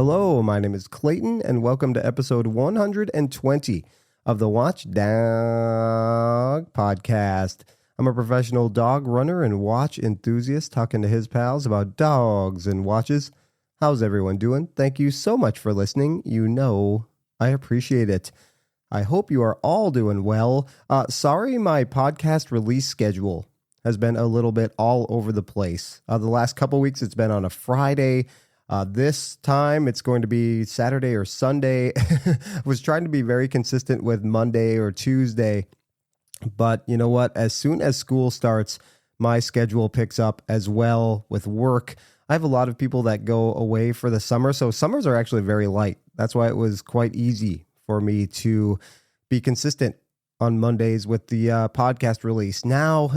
Hello, my name is Clayton, and welcome to episode 120 of the Watch Dog Podcast. I'm a professional dog runner and watch enthusiast talking to his pals about dogs and watches. How's everyone doing? Thank you so much for listening. You know I appreciate it. I hope you are all doing well. Sorry my podcast release schedule has been a little bit all over the place. The last couple weeks it's been on a Friday. This time it's going to be Saturday or Sunday. I was trying to be very consistent with Monday or Tuesday, but you know what? As soon as school starts, my schedule picks up as well with work. I have a lot of people that go away for the summer, so summers are actually very light. That's why it was quite easy for me to be consistent on Mondays with the podcast release. Now,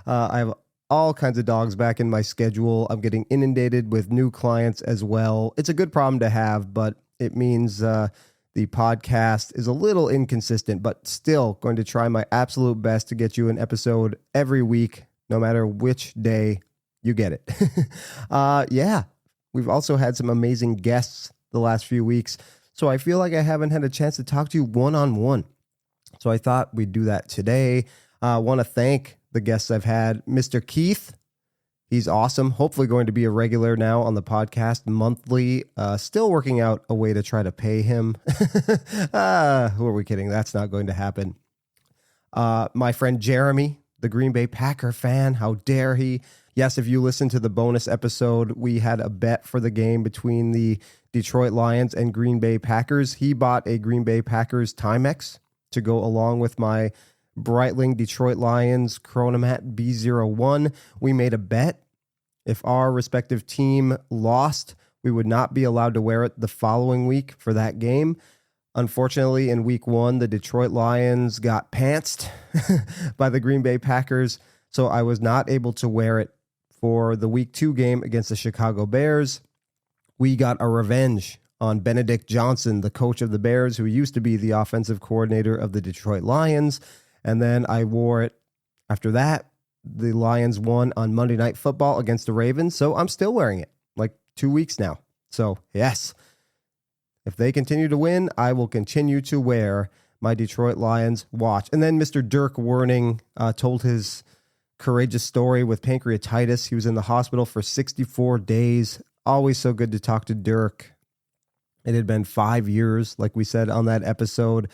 I have all kinds of dogs back in my schedule. I'm getting inundated with new clients as well. It's a good problem to have, but it means the podcast is a little inconsistent, but still going to try my absolute best to get you an episode every week, no matter which day you get it. Yeah, we've also had some amazing guests the last few weeks, so I feel like I haven't had a chance to talk to you one-on-one. So I thought we'd do that today. I want to thank the guests I've had. Mr. Keith, he's awesome. Hopefully going to be a regular now on the podcast monthly. Still working out a way to try to pay him. Who are we kidding? That's not going to happen. My friend Jeremy, the Green Bay Packer fan. How dare he? Yes, if you listen to the bonus episode, we had a bet for the game between the Detroit Lions and Green Bay Packers. He bought a Green Bay Packers Timex to go along with my Breitling Detroit Lions Chronomat B01. We made a bet. If our respective team lost, we would not be allowed to wear it the following week for that game. Unfortunately, in week one, the Detroit Lions got pantsed by the Green Bay Packers, so I was not able to wear it for the week two game against the Chicago Bears. We got a revenge on Benedict Johnson, the coach of the Bears, who used to be the offensive coordinator of the Detroit Lions. And then I wore it after that. The Lions won on Monday Night Football against the Ravens, so I'm still wearing it, like 2 weeks now. So, yes, if they continue to win, I will continue to wear my Detroit Lions watch. And then Mr. Dirk Werning told his courageous story with pancreatitis. He was in the hospital for 64 days. Always so good to talk to Dirk. It had been 5 years, like we said on that episode.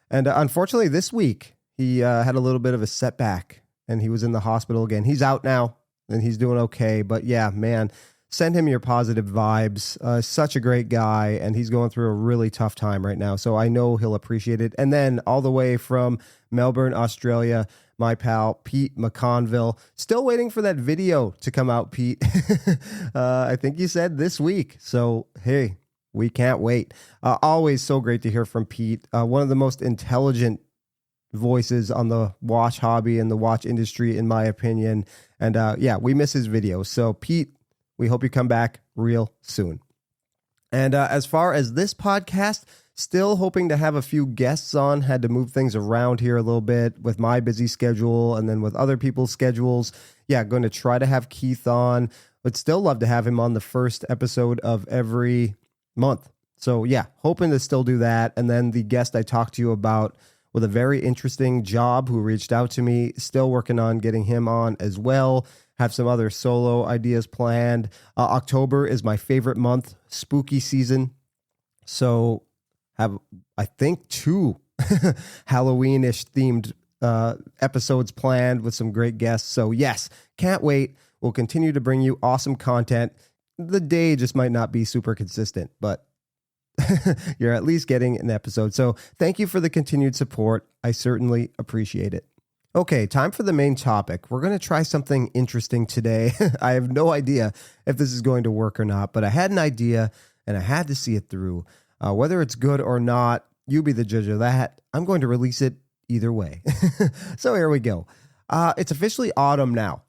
And unfortunately, this week, he had a little bit of a setback, and he was in the hospital again. He's out now, and he's doing okay. But yeah, man, send him your positive vibes. Such a great guy, and he's going through a really tough time right now. So I know he'll appreciate it. And then all the way from Melbourne, Australia, my pal, Pete McConville. Still waiting for that video to come out, Pete. I think you said this week. So, hey, we can't wait. Always so great to hear from Pete. One of the most intelligent voices on the watch hobby and the watch industry, in my opinion. And yeah, we miss his videos. So Pete, we hope you come back real soon. And as far as this podcast, still hoping to have a few guests on. Had to move things around here a little bit with my busy schedule and then with other people's schedules. Yeah, going to try to have Keith on. Would still love to have him on the first episode of every month. So yeah, hoping to still do that. And then the guest I talked to you about with a very interesting job who reached out to me, still working on getting him on as well. Have some other solo ideas planned. October is my favorite month, spooky season. So have, I think, 2 Halloween-ish themed episodes planned with some great guests. So yes, can't wait. We'll continue to bring you awesome content. The day just might not be super consistent, but you're at least getting an episode. So thank you for the continued support. I certainly appreciate it. Okay, time for the main topic. We're going to try something interesting today. I have no idea if this is going to work or not, but I had an idea and I had to see it through. Whether it's good or not, you be the judge of that. I'm going to release it either way. So here we go. It's officially autumn now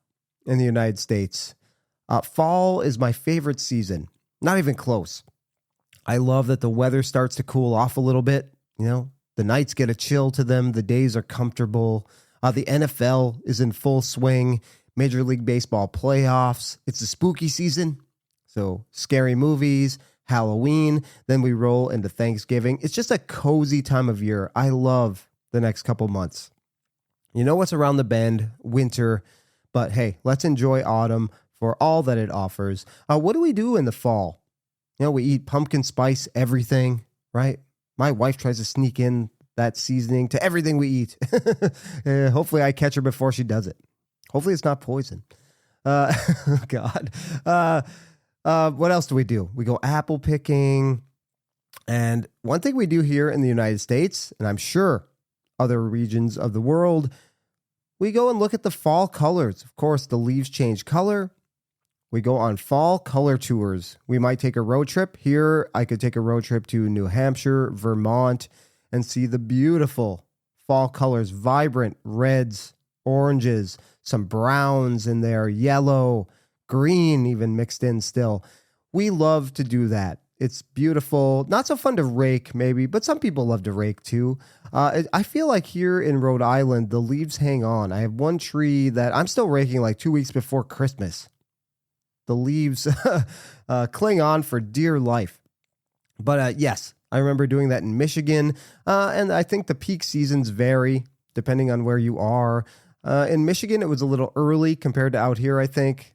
in the United States. Fall is my favorite season. Not even close. I love that the weather starts to cool off a little bit. You know, the nights get a chill to them. The days are comfortable. The NFL is in full swing. Major League Baseball playoffs. It's a spooky season. So scary movies, Halloween. Then we roll into Thanksgiving. It's just a cozy time of year. I love the next couple months. You know what's around the bend? Winter. But hey, let's enjoy autumn for all that it offers. What do we do in the fall? We eat pumpkin spice everything, right? My wife tries to sneak in that seasoning to everything we eat. Hopefully I catch her before she does it. Hopefully it's not poison. God. What else do we do? We go apple picking. And one thing we do here in the United States, and I'm sure other regions of the world, we go and look at the fall colors. Of course, the leaves change color. We go on fall color tours. We might take a road trip. Here, I could take a road trip to New Hampshire, Vermont, and see the beautiful fall colors, vibrant reds, oranges, some browns in there, yellow, green even mixed in still. We love to do that. It's beautiful. Not so fun to rake maybe, but some people love to rake too. I feel like here in Rhode Island, the leaves hang on. I have one tree that I'm still raking like 2 weeks before Christmas. The leaves cling on for dear life. But yes, I remember doing that in Michigan. And I think the peak seasons vary depending on where you are. In Michigan, it was a little early compared to out here, I think.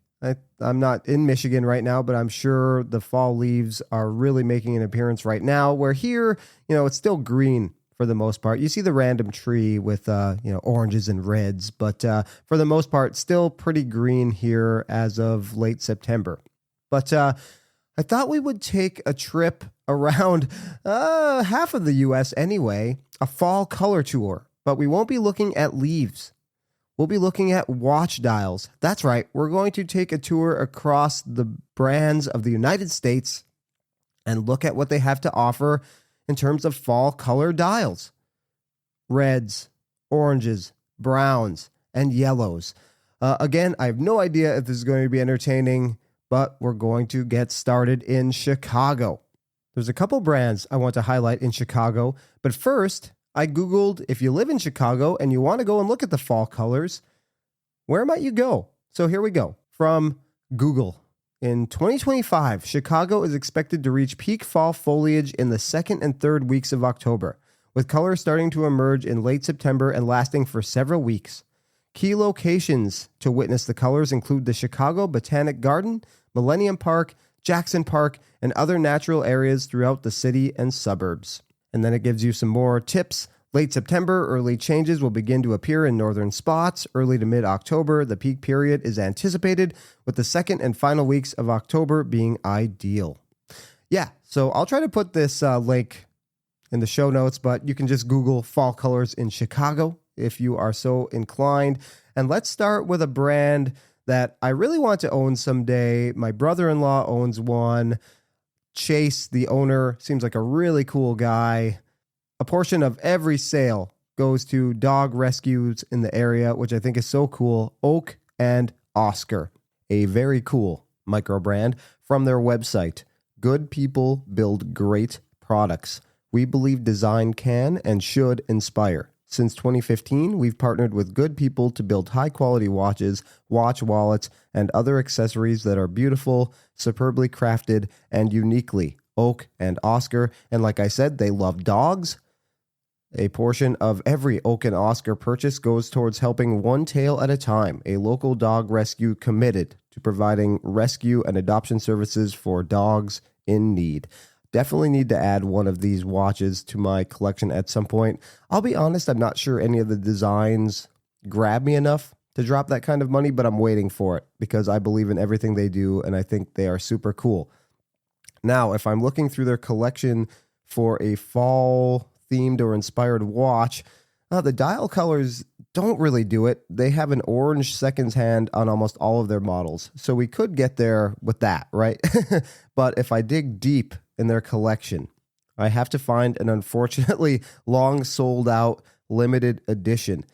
I'm not in Michigan right now, but I'm sure the fall leaves are really making an appearance right now, where here, it's still green for the most part. You see the random tree with, oranges and reds, but for the most part, still pretty green here as of late September. But I thought we would take a trip around half of the U.S. anyway, a fall color tour, but we won't be looking at leaves. We'll be looking at watch dials. That's right. We're going to take a tour across the brands of the United States and look at what they have to offer in terms of fall color dials. Reds, oranges, browns, and yellows. Again, I have no idea if this is going to be entertaining, but we're going to get started in Chicago. There's a couple brands I want to highlight in Chicago, but first, I Googled if you live in Chicago and you want to go and look at the fall colors, where might you go? So here we go. From Google. In 2025, Chicago is expected to reach peak fall foliage in the second and third weeks of October, with colors starting to emerge in late September and lasting for several weeks. Key locations to witness the colors include the Chicago Botanic Garden, Millennium Park, Jackson Park, and other natural areas throughout the city and suburbs. And then it gives you some more tips. Late September, early changes will begin to appear in northern spots. Early to mid-October, the peak period is anticipated, with the second and final weeks of October being ideal. Yeah, so I'll try to put this link in the show notes, but you can just Google fall colors in Chicago if you are so inclined. And let's start with a brand that I really want to own someday. My brother-in-law owns one. Chase, the owner, seems like a really cool guy. A portion of every sale goes to dog rescues in the area, which I think is so cool. Oak and Oscar, a very cool micro brand from their website. Good people build great products. We believe design can and should inspire. Since 2015, we've partnered with good people to build high-quality watches, watch wallets, and other accessories that are beautiful, superbly crafted, and uniquely Oak and Oscar. And like I said, they love dogs. A portion of every Oak and Oscar purchase goes towards helping One Tail at a Time, a local dog rescue committed to providing rescue and adoption services for dogs in need. Definitely need to add one of these watches to my collection at some point. I'll be honest, I'm not sure any of the designs grab me enough to drop that kind of money, but I'm waiting for it because I believe in everything they do and I think they are super cool. Now, if I'm looking through their collection for a fall themed or inspired watch, the dial colors don't really do it. They have an orange seconds hand on almost all of their models. So we could get there with that, right? But if I dig deep in their collection, I have to find an unfortunately long sold out limited edition,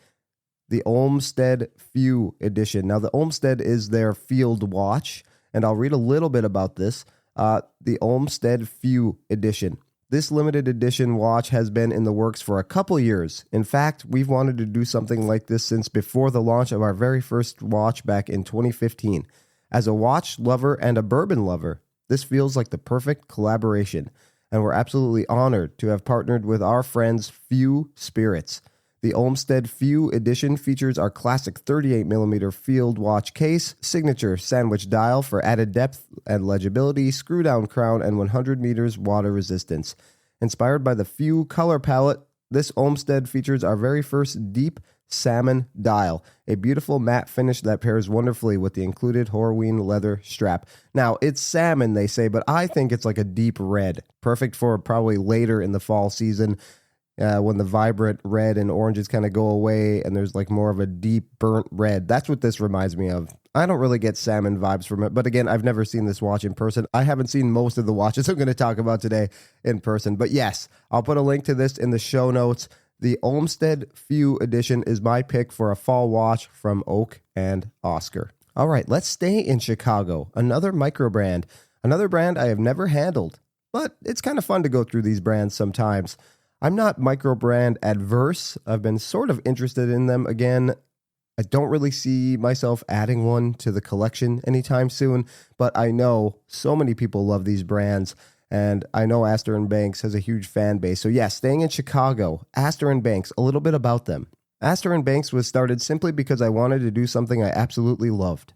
the Olmsted Few edition. Now, the Olmsted is their field watch, and I'll read a little bit about this. The Olmsted Few edition. This limited edition watch has been in the works for a couple years. In fact, we've wanted to do something like this since before the launch of our very first watch back in 2015. As a watch lover and a bourbon lover, This feels like the perfect collaboration, and we're absolutely honored to have partnered with our friends Few Spirits. The Olmsted Few edition features our classic 38mm field watch case, signature sandwich dial for added depth and legibility, screw-down crown, and 100 meters water resistance. Inspired by the Few color palette, this Olmsted features our very first deep salmon dial, a beautiful matte finish that pairs wonderfully with the included Horween leather strap. Now, it's salmon, they say, but I think it's like a deep red, perfect for probably later in the fall season when the vibrant red and oranges kind of go away and there's like more of a deep burnt red. That's what this reminds me of. I don't really get salmon vibes from it, but again, I've never seen this watch in person. I haven't seen most of the watches I'm going to talk about today in person, but yes, I'll put a link to this in the show notes. The Olmsted Few edition is my pick for a fall watch from Oak and Oscar. All right, let's stay in Chicago. Another micro brand, another brand I have never handled, but it's kind of fun to go through these brands sometimes. I'm not micro brand adverse. I've been sort of interested in them again. I don't really see myself adding one to the collection anytime soon, but I know so many people love these brands. And I know Astor & Banks has a huge fan base. So yes, staying in Chicago, Astor & Banks, a little bit about them. Astor & Banks was started simply because I wanted to do something I absolutely loved.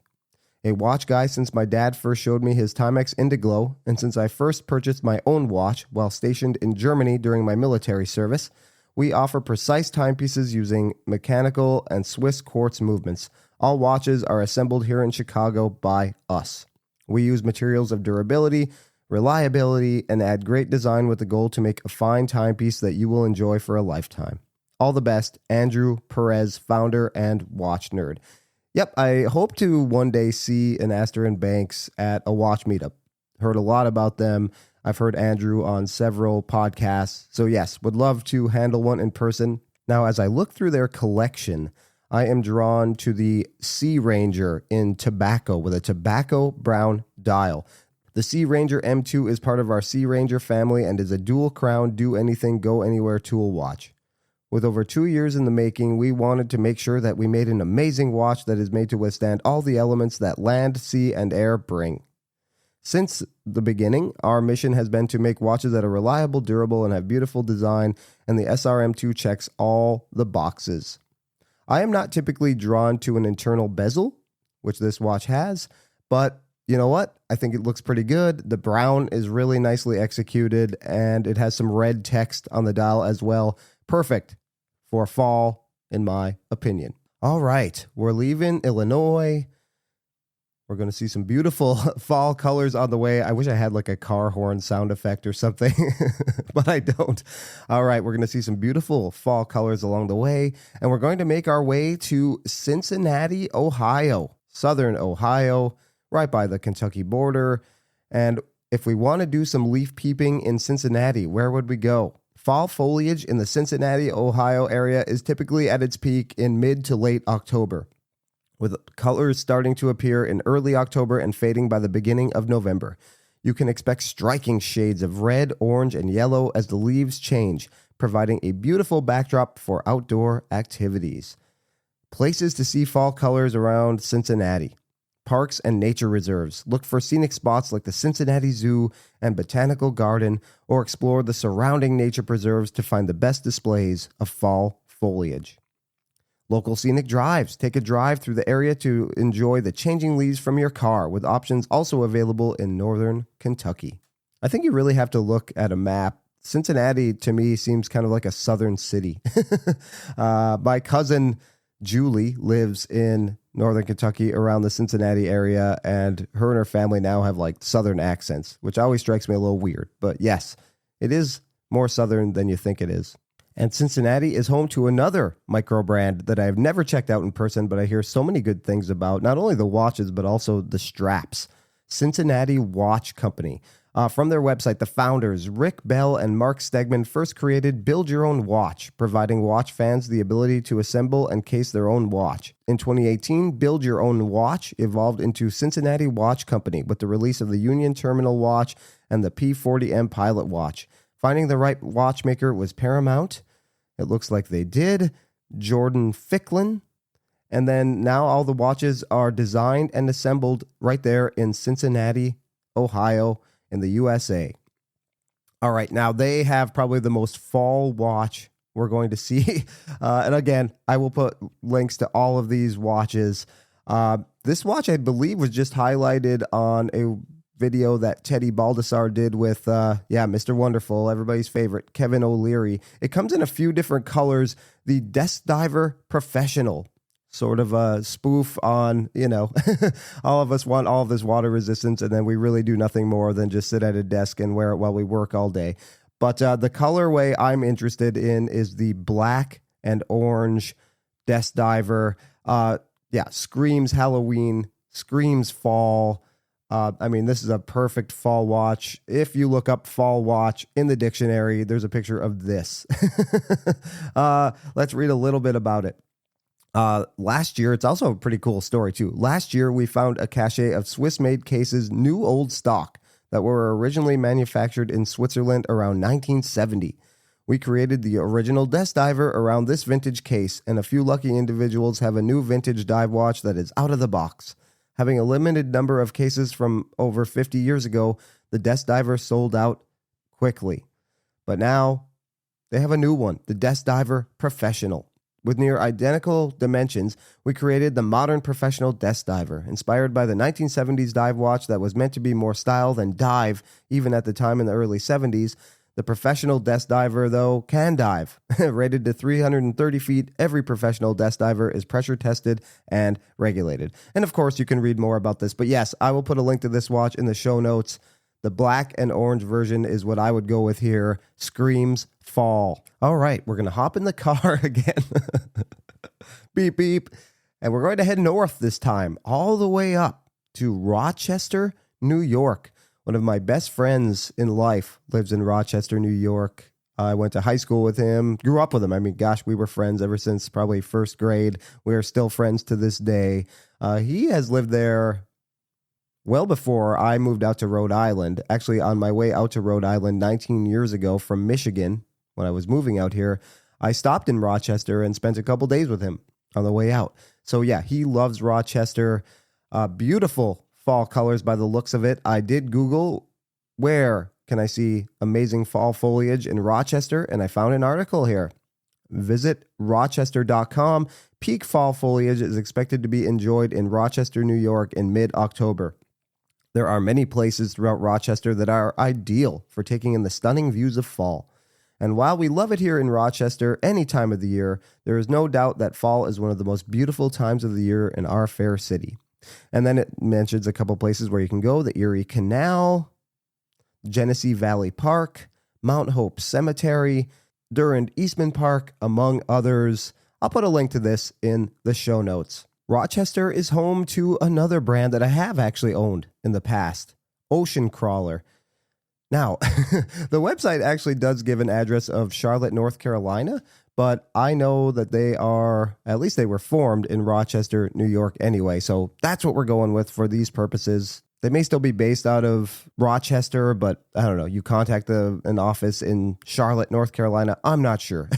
A watch guy since my dad first showed me his Timex Indiglo, and since I first purchased my own watch while stationed in Germany during my military service, we offer precise timepieces using mechanical and Swiss quartz movements. All watches are assembled here in Chicago by us. We use materials of durability, reliability, and add great design with the goal to make a fine timepiece that you will enjoy for a lifetime. All the best, Andrew Perez, founder and watch nerd. Yep, I hope to one day see an Astor & Banks at a watch meetup. Heard a lot about them. I've heard Andrew on several podcasts. So yes, would love to handle one in person. Now, as I look through their collection, I am drawn to the Sea Ranger in tobacco with a tobacco brown dial. The Sea Ranger M2 is part of our Sea Ranger family and is a dual crown, do anything, go anywhere tool watch. With over 2 years in the making, we wanted to make sure that we made an amazing watch that is made to withstand all the elements that land, sea, and air bring. Since the beginning, our mission has been to make watches that are reliable, durable, and have beautiful design, and the SRM2 checks all the boxes. I am not typically drawn to an internal bezel, which this watch has, but you know what? I think it looks pretty good. The brown is really nicely executed, and it has some red text on the dial as well. Perfect for fall, in my opinion. All right, we're leaving Illinois. We're going to see some beautiful fall colors on the way. I wish I had like a car horn sound effect or something, but I don't. All right, we're going to see some beautiful fall colors along the way, and we're going to make our way to Cincinnati, Ohio, southern Ohio, right by the Kentucky border. And if we want to do some leaf peeping in Cincinnati, where would we go? Fall foliage in the Cincinnati, Ohio area is typically at its peak in mid to late October, with colors starting to appear in early October and fading by the beginning of November. You can expect striking shades of red, orange, and yellow as the leaves change, providing a beautiful backdrop for outdoor activities. Places to see fall colors around Cincinnati. Parks and nature reserves. Look for scenic spots like the Cincinnati Zoo and Botanical Garden, or explore the surrounding nature preserves to find the best displays of fall foliage. Local scenic drives. Take a drive through the area to enjoy the changing leaves from your car, with options also available in northern Kentucky. I think you really have to look at a map. Cincinnati, to me, seems kind of like a southern city. My cousin Julie lives in northern Kentucky around the Cincinnati area, and her family now have like southern accents, which always strikes me a little weird. But yes, it is more southern than you think it is. And Cincinnati is home to another micro brand that I've never checked out in person, but I hear so many good things about, not only the watches, but also the straps. Cincinnati Watch Company. From their website, the founders, Rick Bell and Mark Stegman, first created Build Your Own Watch, providing watch fans the ability to assemble and case their own watch. In 2018, Build Your Own Watch evolved into Cincinnati Watch Company with the release of the Union Terminal Watch and the P40M Pilot Watch. Finding the right watchmaker was paramount. It looks like they did. Jordan Ficklin. And then now all the watches are designed and assembled right there in Cincinnati, Ohio, in the USA. All right, now they have probably the most fall watch we're going to see. And again, I will put links to all of these watches. This watch, I believe, was just highlighted on a video that Teddy Baldessar did with, Mr. Wonderful, everybody's favorite, Kevin O'Leary. It comes in a few different colors. The Desk Diver Professional, sort of a spoof on, all of us want all of this water resistance, and then we really do nothing more than just sit at a desk and wear it while we work all day. But the colorway I'm interested in is the black and orange Desk Diver. Screams Halloween, screams fall. This is a perfect fall watch. If you look up fall watch in the dictionary, there's a picture of this. Let's read a little bit about it. Last year, it's also a pretty cool story too. Last year, we found a cache of Swiss-made cases, new old stock, that were originally manufactured in Switzerland around 1970. We created the original Desk Diver around this vintage case, and a few lucky individuals have a new vintage dive watch that is out of the box. Having a limited number of cases from over 50 years ago, the Desk Diver sold out quickly. But now, they have a new one, the Desk Diver Professional. With near identical dimensions, we created the modern professional Desk Diver, inspired by the 1970s dive watch that was meant to be more style than dive, even at the time in the early 70s. The professional Desk Diver, though, can dive. Rated to 330 feet, every professional Desk Diver is pressure tested and regulated. And of course, you can read more about this. But yes, I will put a link to this watch in the show notes. The black and orange version is what I would go with here. Screams fall. All right, we're going to hop in the car again. Beep, beep. And we're going to head north this time, all the way up to Rochester, New York. One of my best friends in life lives in Rochester, New York. I went to high school with him, grew up with him. We were friends ever since probably first grade. We are still friends to this day. He has lived there well before I moved out to Rhode Island. Actually, on my way out to Rhode Island 19 years ago from Michigan, when I was moving out here, I stopped in Rochester and spent a couple days with him on the way out. So yeah, he loves Rochester. Beautiful fall colors by the looks of it. I did Google where can I see amazing fall foliage in Rochester, and I found an article here. Visit rochester.com. Peak fall foliage is expected to be enjoyed in Rochester, New York in mid-October. There are many places throughout Rochester that are ideal for taking in the stunning views of fall. And while we love it here in Rochester any time of the year, there is no doubt that fall is one of the most beautiful times of the year in our fair city. And then it mentions a couple places where you can go: the Erie Canal, Genesee Valley Park, Mount Hope Cemetery, Durand Eastman Park, among others. I'll put a link to this in the show notes. Rochester is home to another brand that I have actually owned in the past, Ocean Crawler. Now, the website actually does give an address of Charlotte, North Carolina, but I know that they were formed in Rochester, New York anyway. So that's what we're going with for these purposes. They may still be based out of Rochester, but I don't know. You contact an office in Charlotte, North Carolina. I'm not sure.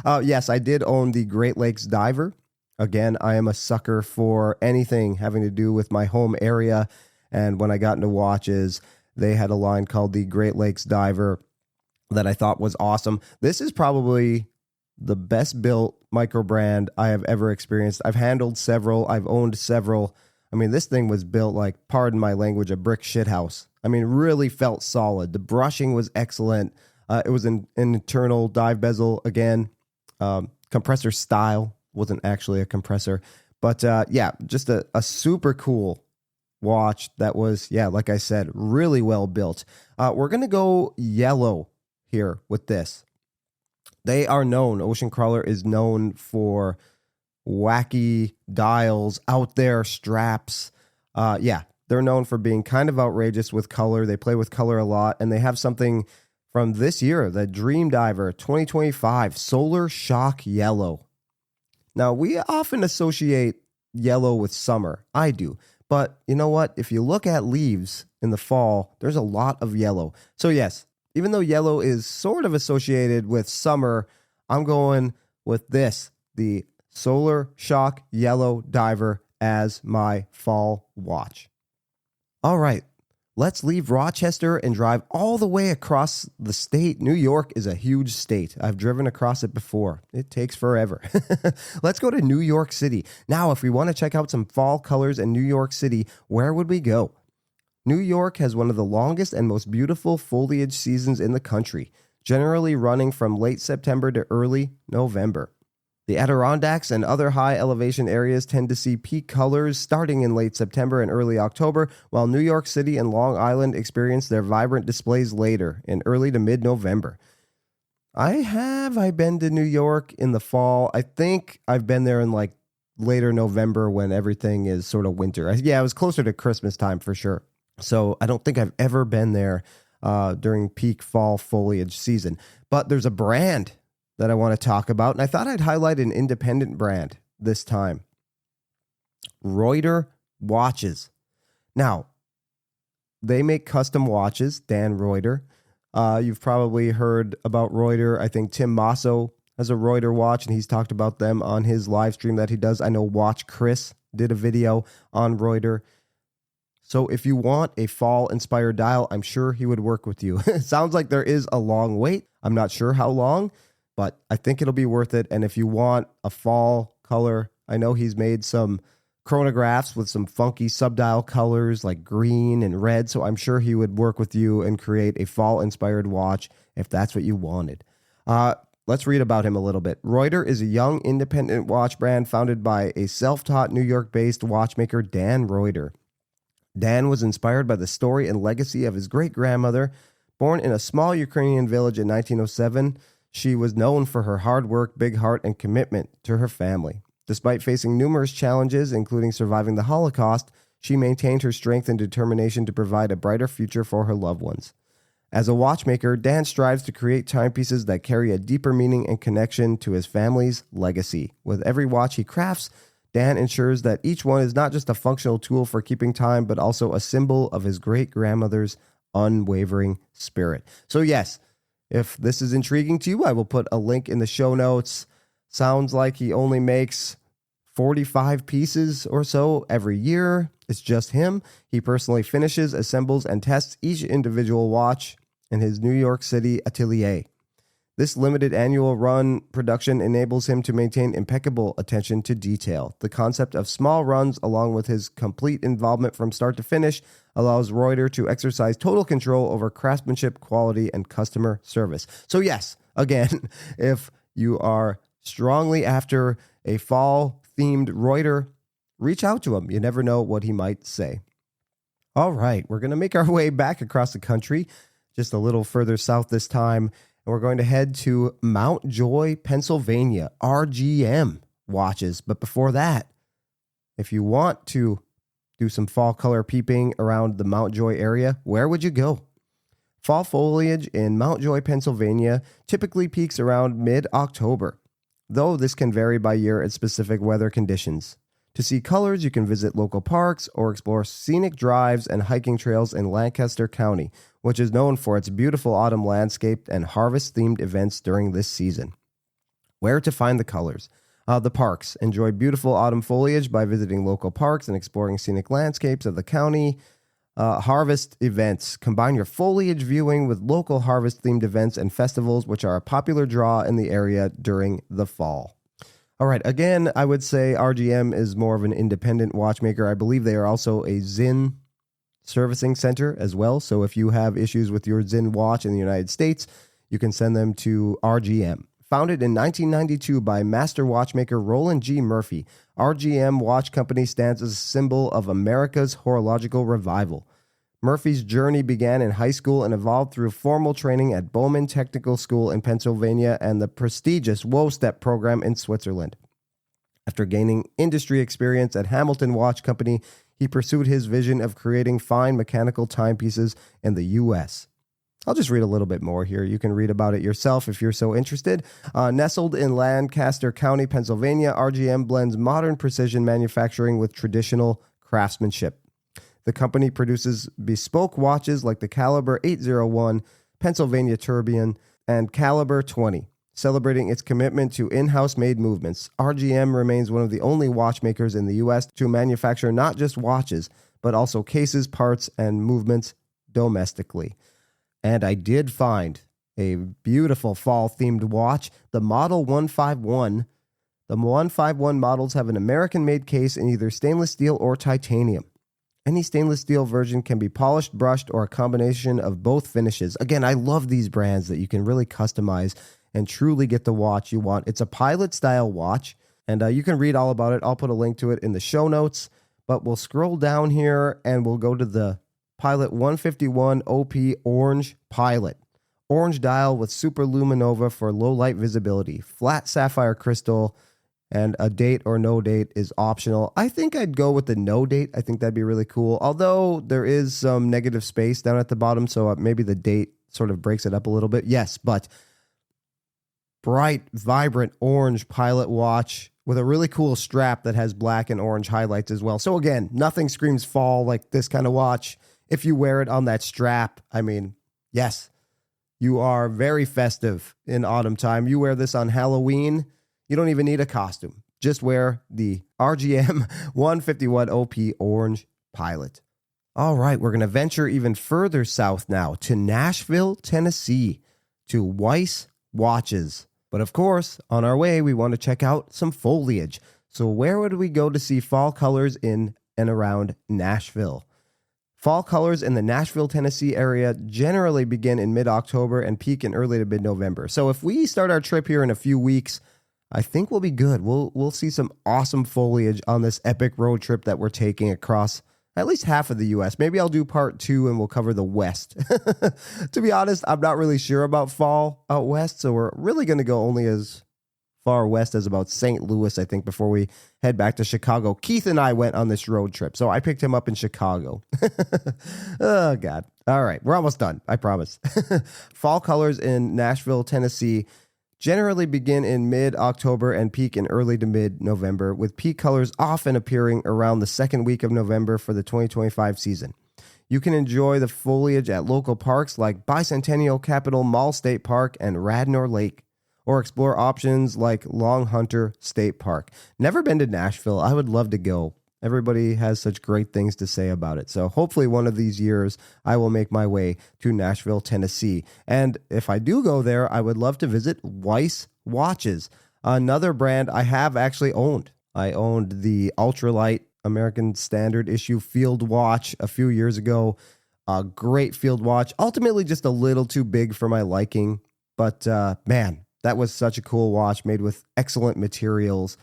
Yes, I did own the Great Lakes Diver. Again, I am a sucker for anything having to do with my home area. And when I got into watches, they had a line called the Great Lakes Diver that I thought was awesome. This is probably the best built micro brand I have ever experienced. I've handled several. I've owned several. This thing was built like, pardon my language, a brick shithouse. Really felt solid. The brushing was excellent. It was an internal dive bezel again. Compressor style. Wasn't actually a compressor. But just a super cool watch that was, like I said, really well built. We're going to go yellow here with this. They are known, Ocean Crawler is known for wacky dials, out there straps. They're known for being kind of outrageous with color. They play with color a lot, and they have something from this year, the Dream Diver 2025 Solar Shock Yellow. Now, we often associate yellow with summer. I do. But you know what? If you look at leaves in the fall, there's a lot of yellow. So yes, even though yellow is sort of associated with summer, I'm going with this, the Solar Shock Yellow Diver, as my fall watch. All right, Let's leave Rochester and drive all the way across the state. New York is a huge state. I've driven across it before. It takes forever. Let's go to New York City. Now, if we want to check out some fall colors in New York City, where would we go? New York has one of the longest and most beautiful foliage seasons in the country, generally running from late September to early November. The Adirondacks and other high elevation areas tend to see peak colors starting in late September and early October, while New York City and Long Island experience their vibrant displays later in early to mid-November. I've been to New York in the fall. I think I've been there in like later November when everything is sort of winter. Yeah, it was closer to Christmas time for sure. So I don't think I've ever been there during peak fall foliage season. But there's a brand that I want to talk about, and I thought I'd highlight an independent brand this time. Reuter Watches. Now, they make custom watches, Dan Reuter. You've probably heard about Reuter. I think Tim Masso has a Reuter watch, and he's talked about them on his live stream that he does. I know Watch Chris did a video on Reuter. So if you want a fall-inspired dial, I'm sure he would work with you. It sounds like there is a long wait. I'm not sure how long, but I think it'll be worth it. And if you want a fall color, I know he's made some chronographs with some funky subdial colors like green and red. So I'm sure he would work with you and create a fall-inspired watch if that's what you wanted. Let's read about him a little bit. Reuter is a young independent watch brand founded by a self-taught New York-based watchmaker, Dan Reuter. Dan was inspired by the story and legacy of his great-grandmother. Born in a small Ukrainian village in 1907, she was known for her hard work, big heart, and commitment to her family. Despite facing numerous challenges, including surviving the Holocaust, she maintained her strength and determination to provide a brighter future for her loved ones. As a watchmaker, Dan strives to create timepieces that carry a deeper meaning and connection to his family's legacy. With every watch he crafts, Dan ensures that each one is not just a functional tool for keeping time, but also a symbol of his great-grandmother's unwavering spirit. So yes, if this is intriguing to you, I will put a link in the show notes. Sounds like he only makes 45 pieces or so every year. It's just him. He personally finishes, assembles, and tests each individual watch in his New York City atelier. This limited annual run production enables him to maintain impeccable attention to detail. The concept of small runs, along with his complete involvement from start to finish, allows Reuter to exercise total control over craftsmanship, quality, and customer service. So yes, again, if you are strongly after a fall-themed Reuter, reach out to him. You never know what he might say. All right, we're going to make our way back across the country, just a little further south this time. And we're going to head to Mount Joy, Pennsylvania, RGM watches. But before that, if you want to do some fall color peeping around the Mount Joy area, where would you go? Fall foliage in Mount Joy, Pennsylvania typically peaks around mid-October, though this can vary by year and specific weather conditions. To see colors, you can visit local parks or explore scenic drives and hiking trails in Lancaster County, which is known for its beautiful autumn landscape and harvest-themed events during this season. Where to find the colors? The parks. Enjoy beautiful autumn foliage by visiting local parks and exploring scenic landscapes of the county. Harvest events. Combine your foliage viewing with local harvest-themed events and festivals, which are a popular draw in the area during the fall. All right, again, I would say RGM is more of an independent watchmaker. I believe they are also a Zinn servicing center as well. So if you have issues with your Zinn watch in the United States, you can send them to RGM. Founded in 1992 by master watchmaker Roland G. Murphy, RGM Watch Company stands as a symbol of America's horological revival. Murphy's journey began in high school and evolved through formal training at Bowman Technical School in Pennsylvania and the prestigious WOSTEP program in Switzerland. After gaining industry experience at Hamilton Watch Company, he pursued his vision of creating fine mechanical timepieces in the U.S. I'll just read a little bit more here. You can read about it yourself if you're so interested. Nestled in Lancaster County, Pennsylvania, RGM blends modern precision manufacturing with traditional craftsmanship. The company produces bespoke watches like the Caliber 801, Pennsylvania Tourbillon, and Caliber 20. Celebrating its commitment to in-house made movements, RGM remains one of the only watchmakers in the U.S. to manufacture not just watches, but also cases, parts, and movements domestically. And I did find a beautiful fall-themed watch, the Model 151. The 151 models have an American-made case in either stainless steel or titanium. Any stainless steel version can be polished, brushed, or a combination of both finishes. Again, I love these brands that you can really customize and truly get the watch you want. It's a pilot-style watch, and you can read all about it. I'll put a link to it in the show notes, but we'll scroll down here and we'll go to the Pilot 151 OP Orange Pilot. Orange dial with super luminova for low light visibility, flat sapphire crystal, and a date or no date is optional. I think I'd go with the no date. I think that'd be really cool. Although there is some negative space down at the bottom, so maybe the date sort of breaks it up a little bit. Yes, but bright, vibrant orange Pilot watch with a really cool strap that has black and orange highlights as well. So again, nothing screams fall like this kind of watch. If you wear it on that strap, I mean, yes, you are very festive in autumn time. You wear this on Halloween, you don't even need a costume. Just wear the RGM 151 OP Orange Pilot. All right, we're going to venture even further south now to Nashville, Tennessee, to Weiss Watches. But of course, on our way, we want to check out some foliage. So where would we go to see fall colors in and around Nashville? Fall colors in the Nashville, Tennessee area generally begin in mid-October and peak in early to mid-November. So if we start our trip here in a few weeks, I think we'll be good. We'll see some awesome foliage on this epic road trip that we're taking across at least half of the U.S. Maybe I'll do part 2 and we'll cover the West. To be honest, I'm not really sure about fall out west, so we're really going to go only as far west as about St. Louis, I think, before we head back to Chicago. Keith and I went on this road trip, so I picked him up in Chicago. Oh, God. All right, we're almost done, I promise. Fall colors in Nashville, Tennessee generally begin in mid-October and peak in early to mid-November, with peak colors often appearing around the second week of November for the 2025 season. You can enjoy the foliage at local parks like Bicentennial Capitol Mall State Park and Radnor Lake, or explore options like Long Hunter State Park. Never been to Nashville. I would love to go. Everybody has such great things to say about it. So hopefully one of these years I will make my way to Nashville, Tennessee. And if I do go there, I would love to visit Weiss Watches, another brand I have actually owned. I owned the ultralight American Standard issue field watch a few years ago. A great field watch. Ultimately just a little too big for my liking. But man, that was such a cool watch made with excellent materials.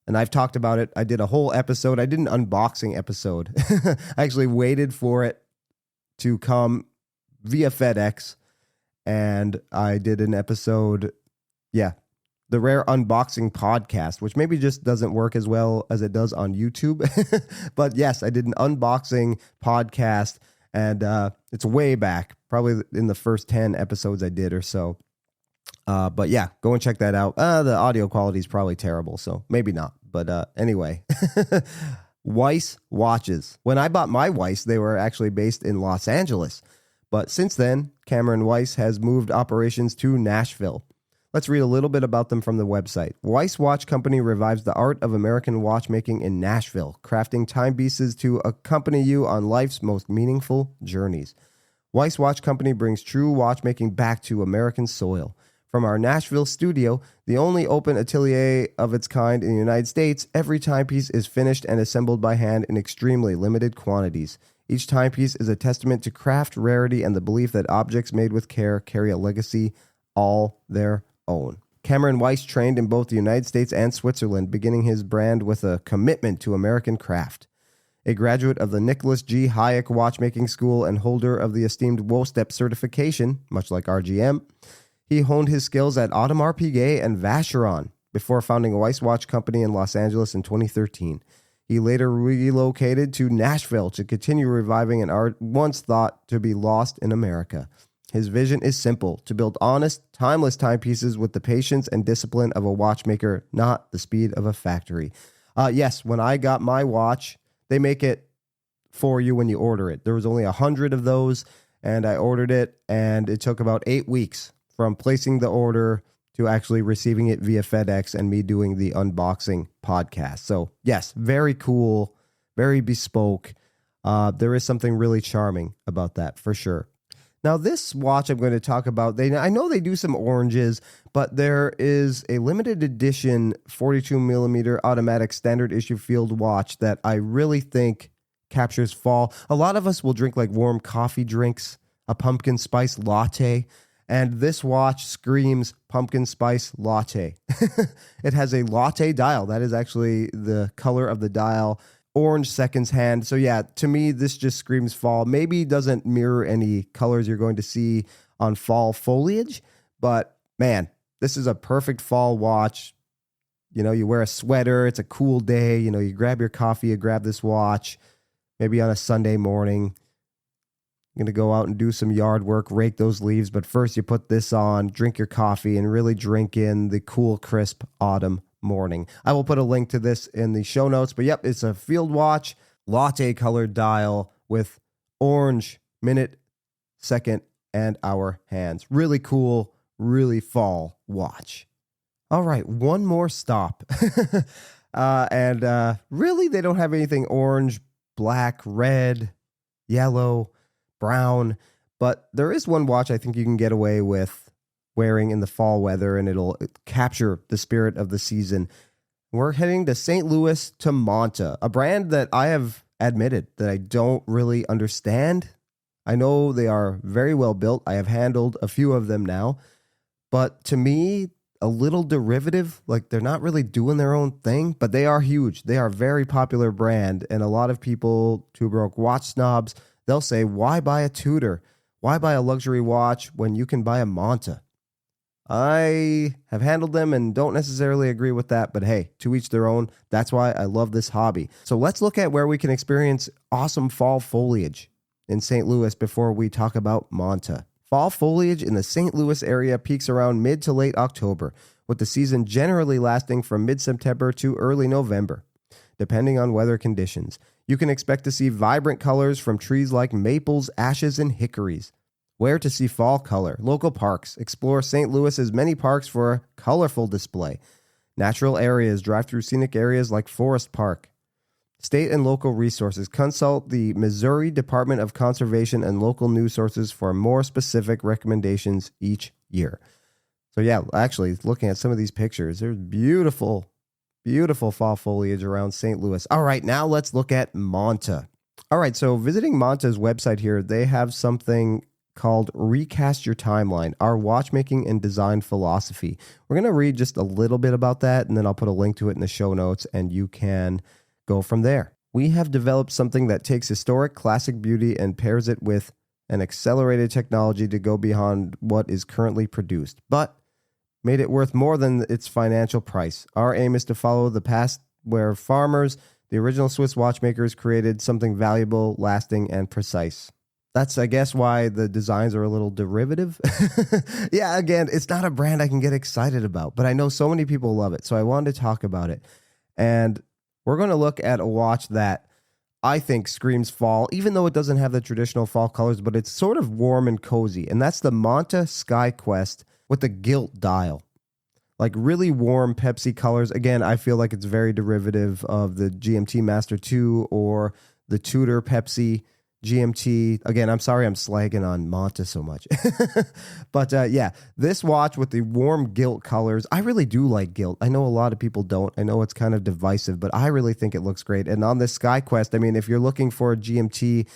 And I've talked about it. I did a whole episode. I did an unboxing episode. I actually waited for it to come via FedEx. And I did an episode, the Rare Unboxing Podcast, which maybe just doesn't work as well as it does on YouTube. But yes, I did an unboxing podcast. And it's way back, probably in the first 10 episodes I did or so. But yeah, go and check that out. The audio quality is probably terrible, so maybe not. But anyway, Weiss Watches. When I bought my Weiss, they were actually based in Los Angeles. But since then, Cameron Weiss has moved operations to Nashville. Let's read a little bit about them from the website. Weiss Watch Company revives the art of American watchmaking in Nashville, crafting timepieces to accompany you on life's most meaningful journeys. Weiss Watch Company brings true watchmaking back to American soil. From our Nashville studio, the only open atelier of its kind in the United States, every timepiece is finished and assembled by hand in extremely limited quantities. Each timepiece is a testament to craft, rarity, and the belief that objects made with care carry a legacy all their own. Cameron Weiss trained in both the United States and Switzerland, beginning his brand with a commitment to American craft. A graduate of the Nicholas G. Hayek Watchmaking School and holder of the esteemed WOSTEP certification, much like RGM, he honed his skills at Audemars Piguet and Vacheron before founding a Weiss Watch Company in Los Angeles in 2013. He later relocated to Nashville to continue reviving an art once thought to be lost in America. His vision is simple: to build honest, timeless timepieces with the patience and discipline of a watchmaker, not the speed of a factory. Yes, when I got my watch, they make it for you when you order it. There was only 100 of those, and I ordered it, and it took about 8 weeks from placing the order to actually receiving it via FedEx and me doing the unboxing podcast. So yes, very cool, very bespoke. There is something really charming about that for sure. Now, this watch I'm going to talk about, I know they do some oranges, but there is a limited edition 42 millimeter automatic standard issue field watch that I really think captures fall. A lot of us will drink like warm coffee drinks, a pumpkin spice latte, and this watch screams pumpkin spice latte. It has a latte dial. That is actually the color of the dial. Orange seconds hand. So yeah, to me, this just screams fall. Maybe doesn't mirror any colors you're going to see on fall foliage, but man, this is a perfect fall watch. You know, you wear a sweater, it's a cool day, you know, you grab your coffee, you grab this watch, maybe on a Sunday morning. You're going to go out and do some yard work, rake those leaves, but first you put this on, drink your coffee, and really drink in the cool, crisp autumn morning. I will put a link to this in the show notes, but yep, it's a field watch, latte colored dial with orange minute, second, and hour hands. Really cool, really fall watch. All right, one more stop. and really, they don't have anything orange, black, red, yellow, brown, but there is one watch I think you can get away with wearing in the fall weather, and it'll capture the spirit of the season. We're heading to St. Louis to Manta, a brand that I have admitted that I don't really understand. I know they are very well built. I have handled a few of them now, but to me, a little derivative, like they're not really doing their own thing, but they are huge. They are a very popular brand, and a lot of people, Two Broke watch snobs, they'll say, why buy a Tudor? Why buy a luxury watch when you can buy a Manta? I have handled them and don't necessarily agree with that, but hey, to each their own. That's why I love this hobby. So let's look at where we can experience awesome fall foliage in St. Louis before we talk about Manta. Fall foliage in the St. Louis area peaks around mid to late October, with the season generally lasting from mid-September to early November, depending on weather conditions. You can expect to see vibrant colors from trees like maples, ashes, and hickories. Where to see fall color? Local parks. Explore St. Louis's many parks for a colorful display. Natural areas. Drive through scenic areas like Forest Park. State and local resources. Consult the Missouri Department of Conservation and local news sources for more specific recommendations each year. So yeah, actually, looking at some of these pictures, there's beautiful, beautiful fall foliage around St. Louis. All right, now let's look at Manta. All right, so visiting Manta's website here, they have something called Recast Your Timeline, our watchmaking and design philosophy. We're going to read just a little bit about that, and then I'll put a link to it in the show notes, and you can go from there. We have developed something that takes historic classic beauty and pairs it with an accelerated technology to go beyond what is currently produced, but made it worth more than its financial price. Our aim is to follow the past where farmers, the original Swiss watchmakers, created something valuable, lasting, and precise. That's, I guess, why the designs are a little derivative. Yeah, again, it's not a brand I can get excited about, but I know so many people love it, so I wanted to talk about it. And we're going to look at a watch that I think screams fall, even though it doesn't have the traditional fall colors, but it's sort of warm and cozy. And that's the Manta Sky Quest with the gilt dial. Like really warm Pepsi colors. Again, I feel like it's very derivative of the GMT Master 2 or the Tudor Pepsi GMT. Again, I'm sorry I'm slagging on Manta so much. But yeah, this watch with the warm gilt colors, I really do like gilt. I know a lot of people don't. I know it's kind of divisive, but I really think it looks great. And on this Sky Quest, I mean, if you're looking for a GMT,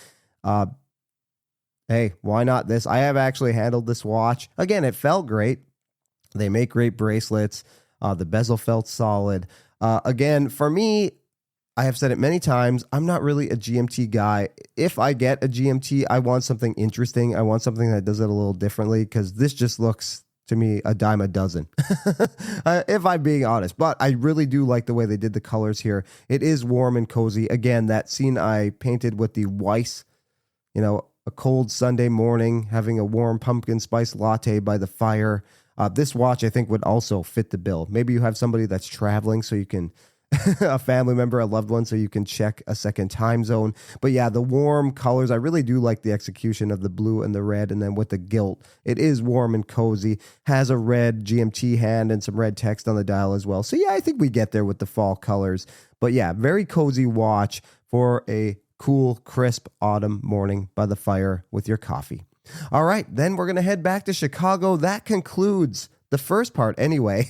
hey, why not this? I have actually handled this watch. Again, it felt great. They make great bracelets. The bezel felt solid. Again, for me, I have said it many times, I'm not really a GMT guy. If I get a GMT, I want something interesting. I want something that does it a little differently, because this just looks, to me, a dime a dozen, if I'm being honest. But I really do like the way they did the colors here. It is warm and cozy. Again, that scene I painted with the Weiss, you know, a cold Sunday morning, having a warm pumpkin spice latte by the fire. This watch, I think, would also fit the bill. Maybe you have somebody that's traveling so you can... a family member, a loved one, so you can check a second time zone. But yeah, the warm colors, I really do like the execution of the blue and the red, and then with the gilt, it is warm and cozy, has a red GMT hand and some red text on the dial as well. So yeah, I think we get there with the fall colors. But yeah, very cozy watch for a cool, crisp autumn morning by the fire with your coffee. All right, then we're going to head back to Chicago. That concludes the first part, anyway,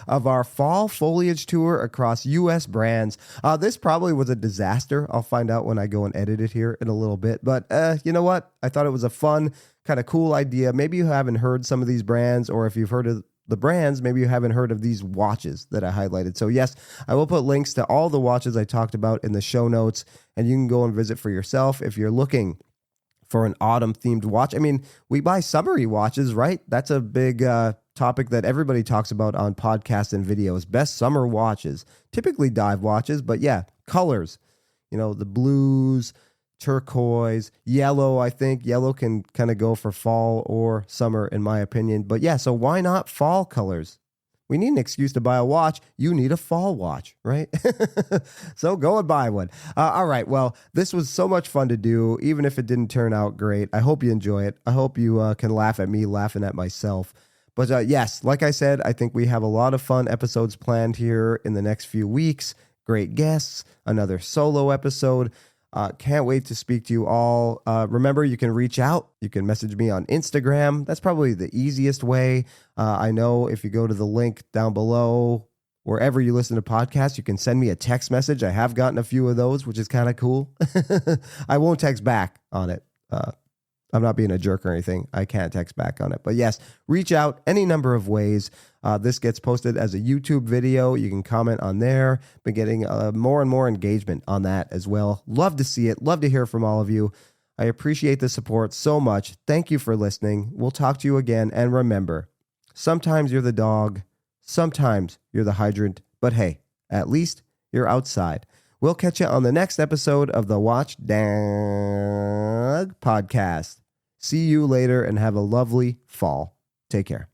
of our fall foliage tour across U.S. brands. This probably was a disaster. I'll find out when I go and edit it here in a little bit. But you know what? I thought it was a fun, kind of cool idea. Maybe you haven't heard some of these brands, or if you've heard of the brands, maybe you haven't heard of these watches that I highlighted. So yes, I will put links to all the watches I talked about in the show notes, and you can go and visit for yourself if you're looking for an autumn themed watch. I mean, we buy summery watches, right? That's a big topic that everybody talks about on podcasts and videos. Best summer watches, typically dive watches, but yeah, colors, the blues, turquoise, yellow. I think yellow can kind of go for fall or summer in my opinion. But yeah, so why not fall colors? We need an excuse to buy a watch. You need a fall watch, right? So go and buy one. All right. Well, this was so much fun to do, even if it didn't turn out great. I hope you enjoy it. I hope you can laugh at me laughing at myself. But yes, like I said, I think we have a lot of fun episodes planned here in the next few weeks. Great guests, another solo episode. Can't wait to speak to you all. Remember, you can reach out. You can message me on Instagram. That's probably the easiest way. I know if you go to the link down below, wherever you listen to podcasts, you can send me a text message. I have gotten a few of those, which is kind of cool. I won't text back on it. I'm not being a jerk or anything. I can't text back on it. But yes, reach out any number of ways. This gets posted as a YouTube video. You can comment on there. Been getting more and more engagement on that as well. Love to see it. Love to hear from all of you. I appreciate the support so much. Thank you for listening. We'll talk to you again. And remember, sometimes you're the dog. Sometimes you're the hydrant. But hey, at least you're outside. We'll catch you on the next episode of the Watch Dog Podcast. See you later and have a lovely fall. Take care.